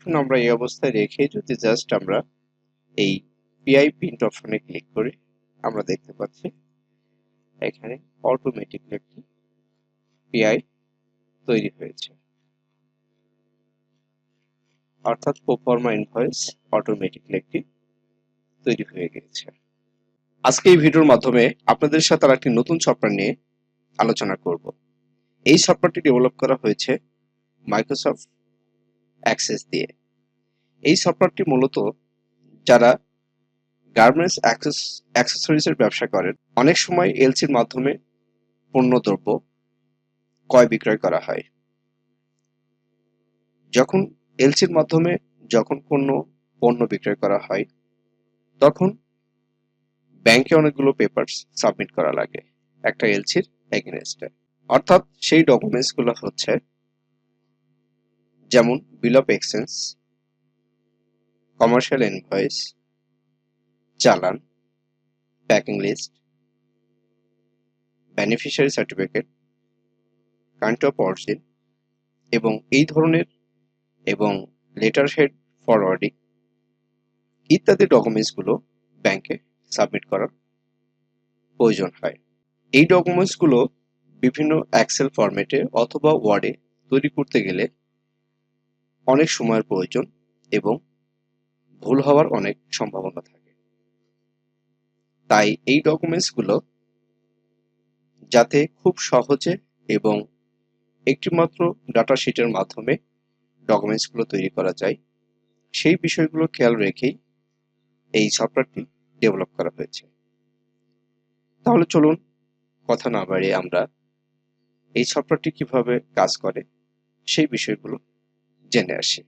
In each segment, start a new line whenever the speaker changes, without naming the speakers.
এখন আমরা এই অবস্থায় রেখে যদি জাস্ট আমরা এই পিআই প্রিন্ট অপশনে ক্লিক করি, আমরা দেখতে পাচ্ছি এখানে অটোমেটিকলি একটি পিআই তৈরি হয়েছে, অর্থাৎ প্রোফর্মা ইনভয়েস অটোমেটিকলি একটি তৈরি হয়ে গেছে। আজকে এই ভিডিওর মাধ্যমে আপনাদের সাথে আর একটি নতুন সফটওয়্যার নিয়ে আলোচনা করব। এই সফটওয়্যারটি ডেভেলপ করা হয়েছে মাইক্রোসফট অ্যাক্সেস দিয়ে। এই সফটওয়্যারটি মূলত যারা গার্মেন্টস অ্যাক্সেসরিজের ব্যবসা করেন, অনেক সময় এলসির মাধ্যমে পণ্যদ্রব্য ক্রয় বিক্রয় করা হয়। যখন এলসির মাধ্যমে কোনো পণ্য বিক্রয় করা হয়, তখন ব্যাংকে অনেকগুলো পেপারস সাবমিট করা লাগে একটা এলসির এগেনস্টে। অর্থাৎ সেই ডকুমেন্টসগুলো হচ্ছে যেমন bill of exchange, commercial invoice, challan, packing list, beneficiary certificate, country of origin এবং এই ধরনের এবং লেটার হেড ফরওয়ার্ডিং ইত্যাদি ডকুমেন্টসগুলো ব্যাংকে সাবমিট করার প্রয়োজন হয়। এই ডকুমেন্টসগুলো বিভিন্ন এক্সেল ফরম্যাটে অথবা ওয়ার্ডে তৈরি করতে গেলে অনেক সময়ের প্রয়োজন এবং ভুল হওয়ার অনেক সম্ভাবনা থাকে। তাই এই ডকুমেন্টসগুলো যাতে খুব সহজে এবং একটিমাত্র ডাটা শিটের মাধ্যমে ডকুমেন্টসগুলো তৈরি করা যায়, সেই বিষয়গুলো খেয়াল রেখেই এই সফটওয়্যারটি ডেভেলপ করা হয়েছে। তাহলে চলুন কথা না বাড়িয়ে আমরা এই সফটওয়্যারটি কিভাবে কাজ করে সেই বিষয়গুলো জেনে আসি।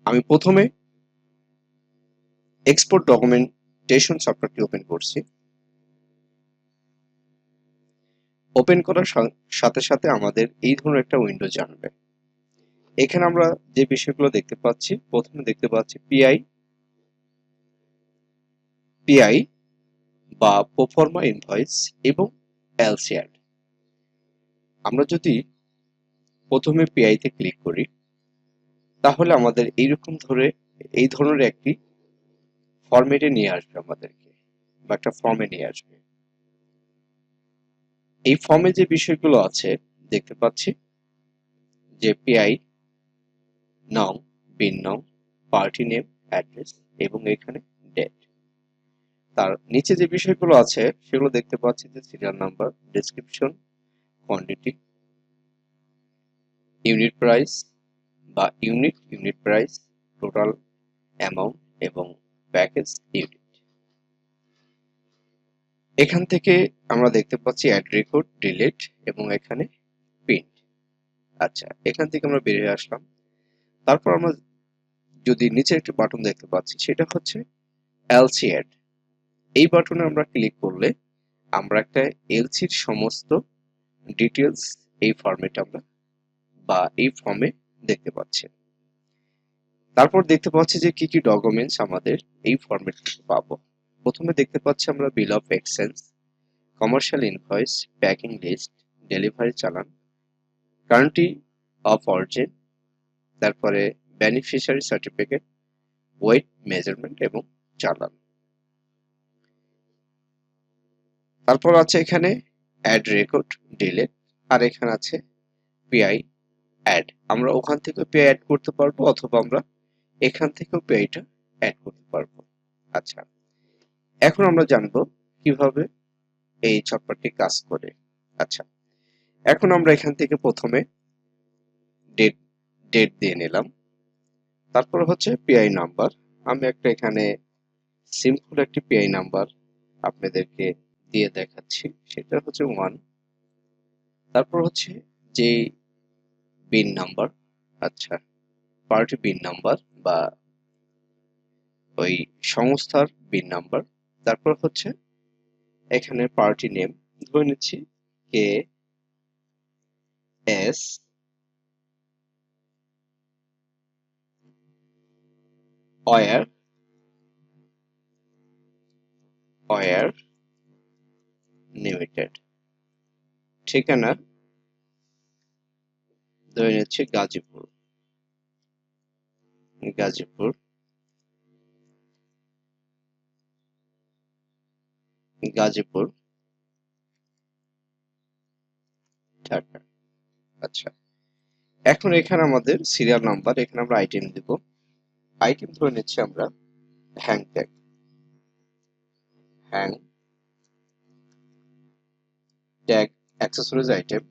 আমি প্রথমে এক্সপোর্ট ডকুমেন্টেশন সফটওয়্যারটি ওপেন করছি। ওপেন করার সাথে সাথে আমাদের এই ধরনের একটা উইন্ডো জানবে। এখানে আমরা যে বিষয়গুলো দেখতে পাচ্ছি, প্রথমে দেখতে পাচ্ছি পিআই বা প্রোফর্মা ইনভয়েস এবং এলসিআর। আমরা যদি প্রথমে পিআই তে ক্লিক করি, তাহলে আমাদের এই ধরনের একটি ফরম্যাটে নিয়ে আসবে, আমাদেরকে বা একটা ফর্মে নিয়ে আসবে। এই ফর্মে যে বিষয়গুলো আছে দেখতে পাচ্ছি যে পিআই নং, বিন নং, পার্টি নেম, অ্যাড্রেস এবং এখানে ডেট। তার নিচে যে বিষয়গুলো আছে সেগুলো দেখতে পাচ্ছি যে serial number, description, quantity, unit price বা ইউনিট প্রাইস, টোটাল অ্যামাউন্ট এবং প্যাকেজ ইউনিট। এখান থেকে আমরা দেখতে পাচ্ছি অ্যাড রেকর্ড, ডিলিট এবং এখানে প্রিন্ট। আচ্ছা, এখান থেকে আমরা বেরিয়ে আসলাম। তারপর আমরা যদি নিচে একটি বাটন দেখতে পাচ্ছি, সেটা হচ্ছে এলসি অ্যাড। এই বাটনে আমরা ক্লিক করলে আমরা একটা এলসির সমস্ত ডিটেলস এই ফরম্যাটে আমরা বা এই ফর্মে দেখতে পাচ্ছি। তারপর দেখতে পাচ্ছি যে কি কি ডকুমেন্টস আমাদের এই ফরম্যাট থেকে পাবো। প্রথমে দেখতে পাচ্ছি আমরা bill of exchange, commercial invoice, packing list, delivery challan, country of origin, তারপরে বেনিফিশিয়ারি সার্টিফিকেট, ওয়েট মেজারমেন্ট এবং চালান। তারপর আছে এখানে অ্যাড রেকর্ড, ডিলিট, আর এখানে আছে পিআই অ্যাড। আমরা ওখান থেকে পিআই অ্যাড করতে পারবো অথবা আমরা এখান থেকেও পিআইটা অ্যাড করতে পারবো। আচ্ছা, এখন আমরা জানবো কিভাবে এই সফটওয়্যারটি কাজ করে। আচ্ছা, এখন আমরা এখান থেকে প্রথমে ডেট দিয়ে নিলাম। তারপর হচ্ছে পিআই নাম্বার। আমি একটা এখানে সিম্পল একটি পিআই নাম্বার আপনাদেরকে দিয়ে দেখাচ্ছি, সেটা হচ্ছে 1। তারপর হচ্ছে যে বিন নাম্বার, আচ্ছা পার্টি বিন নাম্বার বা ওই সংস্থার বিন নাম্বার। তারপর হচ্ছে এখানে পার্টি নেম, ধরে নিচ্ছি কে এস ওয়ার লিমিটেড। ঠিকানা ধরে নিচ্ছি গাজীপুর। গাজীপুর, গাজীপুর, ঢাকা। আচ্ছা, এখন এখানে আমাদের সিরিয়াল নাম্বার, এখানে আমরা আইটেম দিব। আইটেম ধরে নিচ্ছি আমরা hang tag, hang tag accessories item,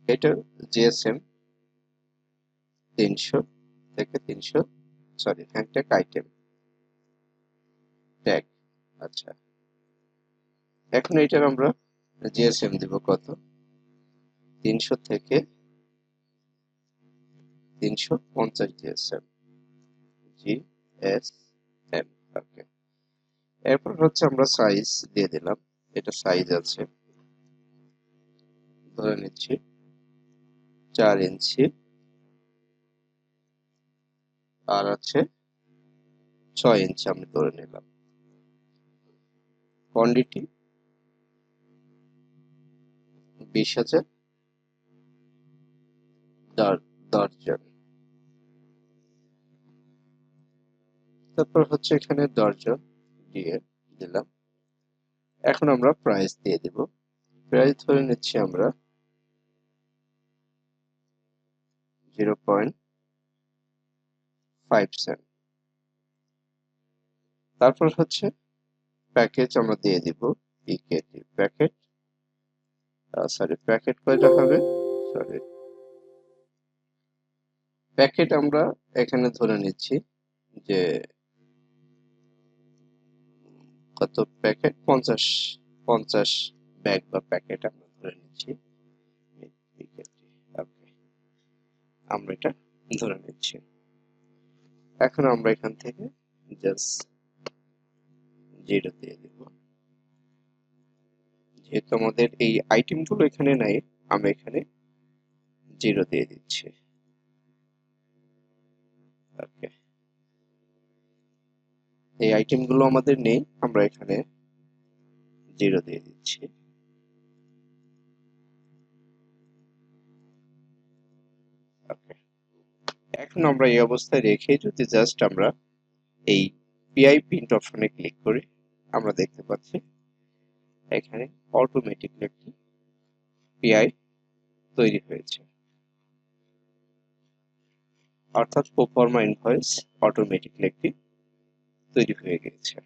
এটা জিএসএম 300 থেকে 300, sorry hang tag item tag. আচ্ছা, এখন এটার আমরা জিএসএম দিব কত, 300 থেকে 350 জিএসএম, জিএসএম। ওকে, এরপর হচ্ছে আমরা সাইজ দিয়ে দিলাম, এটা সাইজ আছে ধরে নিচ্ছি 4 ইঞ্চি, আর আছে 6 ইঞ্চি আমি ধরে নিলাম। কোয়ান্টিটি 20,000 দর্জন। তারপর হচ্ছে এখানে দর্জন দিয়ে দিলাম। এখন আমরা প্রাইস দিয়ে দিব, প্রাইস ধরে নিচ্ছি আমরা 0.5 সেন্ট। তারপর হচ্ছে প্যাকেজ আমরা দিয়ে দিব ইকেটি প্যাকেট, সরি প্যাকেট কয়টা হবে, সরি প্যাকেট আমরা এখানে ধরে নিচ্ছি যে কত প্যাকেট, 50 ব্যাগ বা প্যাকেট আমরা ধরে নিচ্ছি। ওকে, আমরা এটা ধরে নিচ্ছি। এখন আমরা এখান থেকে জাস্ট 0 দিয়ে দিব, যেহেতু আমাদের এই আইটেম গুলো এখানে নাই, আমরা এখানে 0 দিয়ে দিচ্ছি। ওকে, এই আইটেম গুলো আমাদের নেই, আমরা এখানে 0 দিয়ে দিচ্ছি। ওকে, এখন আমরা এই অবস্থায় রেখে যদি জাস্ট আমরা এই পিআই প্রিন্ট অপশনে ক্লিক করি, আমরা দেখতে পাচ্ছি এখানে অটোমেটিকলি একটি পিআই তৈরি হয়েছে, অর্থাৎ প্রোফর্মা ইনভয়েস অটোমেটিকলি একটি তৈরি হয়ে গেছে।